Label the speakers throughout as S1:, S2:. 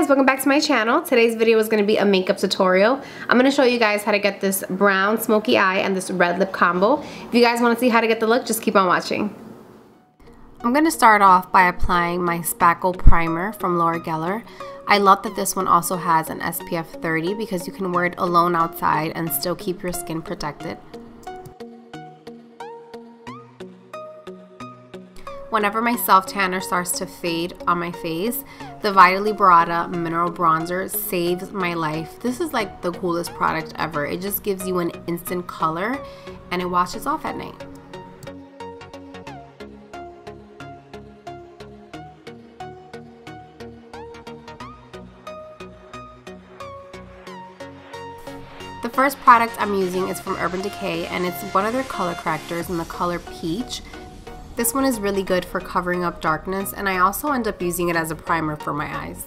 S1: guys, welcome back to my channel. Today's video is going to be a makeup tutorial. I'm going to show you guys how to get this brown smoky eye and this red lip combo. If you guys want to see how to get the look, just keep on watching. I'm going to start off by applying my Spackle primer from Laura Geller. I love that this one also has an SPF 30 because you can wear it alone outside and still keep your skin protected. Whenever my self tanner starts to fade on my face, the Vita Liberta mineral bronzer saves my life. This is like the coolest product ever. It just gives you an instant color and it washes off at night. The first product I'm using is from Urban Decay and it's one of their color correctors in the color Peach. This one is really good for covering up darkness, and I also end up using it as a primer for my eyes.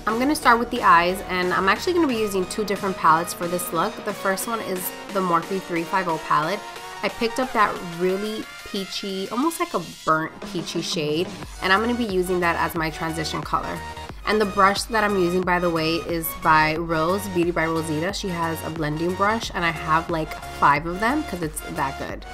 S1: I'm going to start with the eyes, and I'm actually going to be using two different palettes for this look. The first one is the Morphe 350 palette. I picked up that really peachy, almost like a burnt peachy shade, and I'm going to be using that as my transition color. And the brush that I'm using, by the way, is by Rose, Beauty by Rosita. She has a blending brush, and I have like 5 of them because it's that good.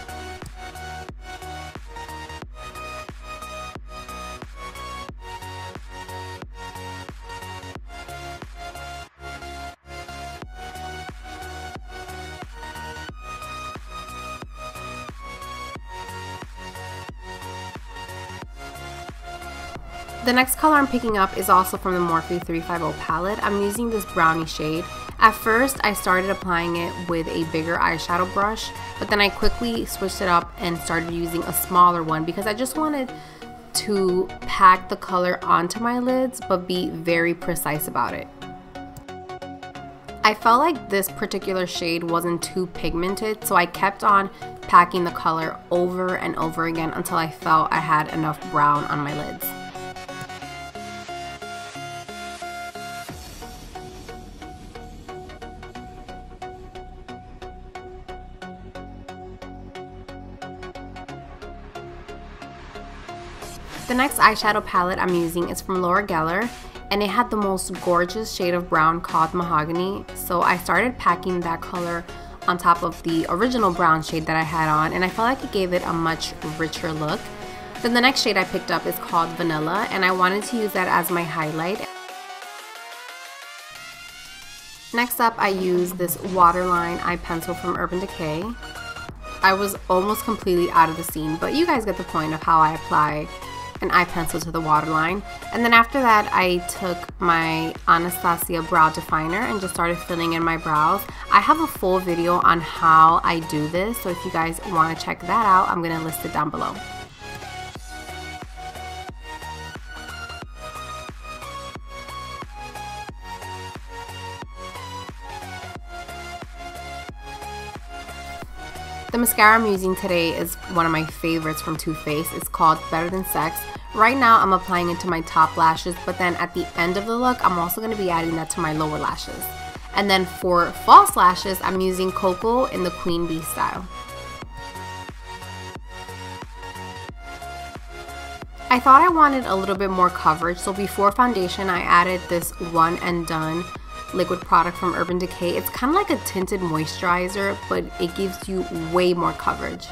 S1: The next color I'm picking up is also from the Morphe 350 palette. I'm using this brownie shade. At first, I started applying it with a bigger eyeshadow brush, but then I quickly switched it up and started using a smaller one because I just wanted to pack the color onto my lids, but be very precise about it. I felt like this particular shade wasn't too pigmented, so I kept on packing the color over and over again until I felt I had enough brown on my lids. The next eyeshadow palette I'm using is from Laura Geller, and it had the most gorgeous shade of brown called Mahogany, so I started packing that color on top of the original brown shade that I had on, and I felt like it gave it a much richer look. Then the next shade I picked up is called Vanilla, and I wanted to use that as my highlight. Next up, I used this Waterline eye pencil from Urban Decay. I was almost completely out of the scene, but you guys get the point of how I apply an eye pencil to the waterline. And then after that, I took my Anastasia brow definer and just started filling in my brows. I have a full video on how I do this, so if you guys want to check that out, I'm going to list it down below. The mascara I'm using today is one of my favorites from Too Faced. It's called Better Than Sex. Right now I'm applying it to my top lashes, but then at the end of the look I'm also going to be adding that to my lower lashes. And then for false lashes I'm using Koko in the Queen Bee style. I thought I wanted a little bit more coverage, so before foundation I added this One and Done liquid product from Urban Decay. It's kind of like a tinted moisturizer, but it gives you way more coverage.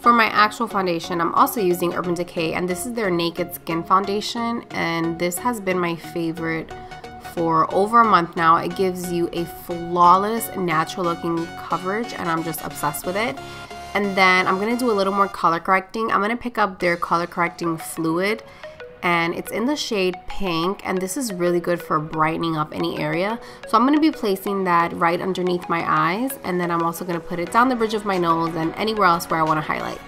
S1: For my actual foundation, I'm also using Urban Decay, and this is their Naked Skin foundation, and this has been my favorite for over a month now. It gives you a flawless, natural looking coverage, and I'm just obsessed with it. And then I'm going to do a little more color correcting. I'm going to pick up their color correcting fluid, and it's in the shade Pink, and this is really good for brightening up any area. So I'm going to be placing that right underneath my eyes, and then I'm also going to put it down the bridge of my nose and anywhere else where I want to highlight.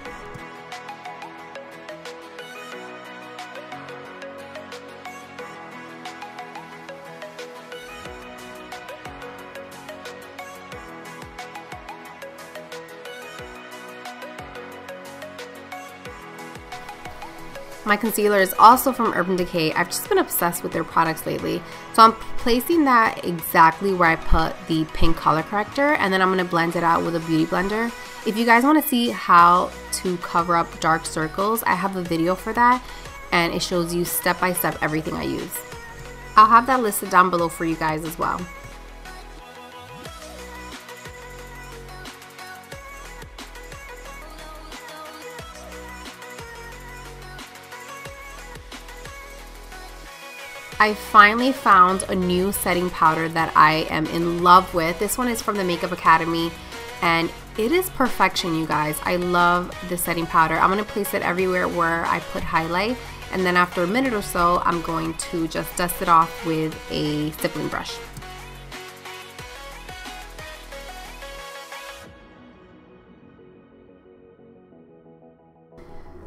S1: My concealer is also from Urban Decay. I've just been obsessed with their products lately. So I'm placing that exactly where I put the pink color corrector, and then I'm going to blend it out with a beauty blender. If you guys want to see how to cover up dark circles, I have a video for that, and it shows you step by step everything I use. I'll have that listed down below for you guys as well. I finally found a new setting powder that I am in love with. This one is from the Makeup Academy, and it is perfection, you guys. I love this setting powder. I'm going to place it everywhere where I put highlight, and then after a minute or so, I'm going to just dust it off with a stippling brush.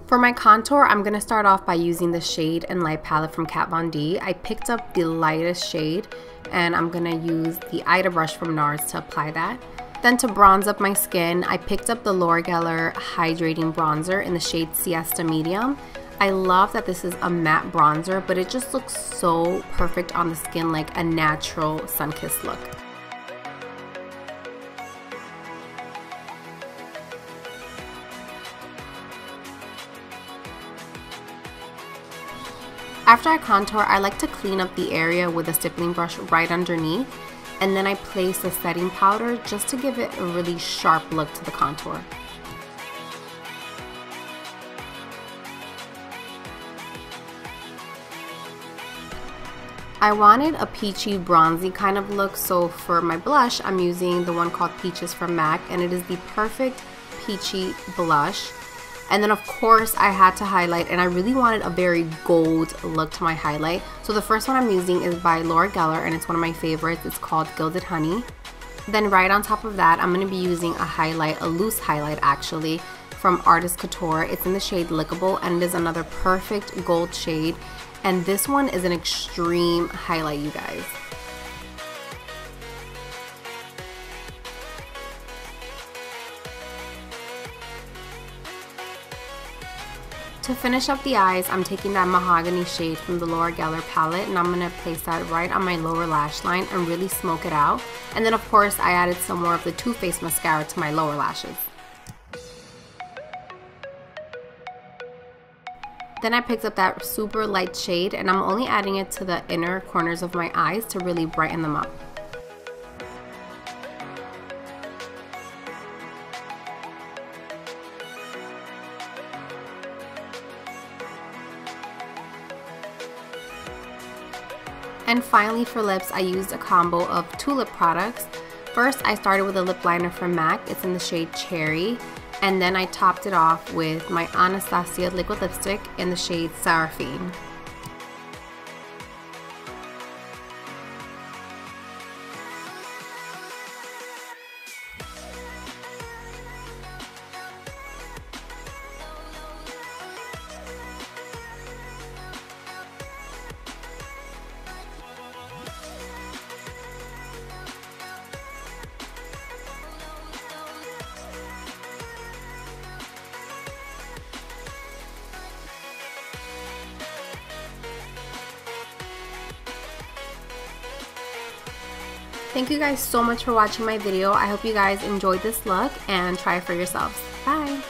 S1: For my contour, I'm going to start off by using the Shade and Light palette from Kat Von D. I picked up the lightest shade, and I'm going to use the ITA Brush from Nars to apply that. Then to bronze up my skin, I picked up the L'Oreal Hydrating Bronzer in the shade Siesta Medium. I love that this is a matte bronzer, but it just looks so perfect on the skin, like a natural sun-kissed look. After I contour, I like to clean up the area with a stippling brush right underneath, and then I place the setting powder just to give it a really sharp look to the contour. I wanted a peachy bronzy kind of look, so for my blush, I'm using the one called Peaches from MAC, and it is the perfect peachy blush. And then of course I had to highlight, and I really wanted a very gold look to my highlight. So the first one I'm using is by L'Oreal, and it's one of my favorites. It's called Gilded Honey. Then right on top of that, I'm going to be using a highlight, a loose highlight actually, from Artist Couture. It's in the shade Lickable, and it is another perfect gold shade. And this one is an extreme highlight, you guys. To finish up the eyes, I'm taking that mahogany shade from the L'Oreal palette, and I'm going to place that right on my lower lash line and really smoke it out. And then of course I added some more of the Too Faced mascara to my lower lashes. Then I picked up that super light shade, and I'm only adding it to the inner corners of my eyes to really brighten them up. And finally for lips, I used a combo of two lip products. First, I started with a lip liner from MAC. It's in the shade Cherry. And then I topped it off with my Anastasia liquid lipstick in the shade Seraphine. Thank you guys so much for watching my video. I hope you guys enjoyed this look and try it for yourselves. Bye!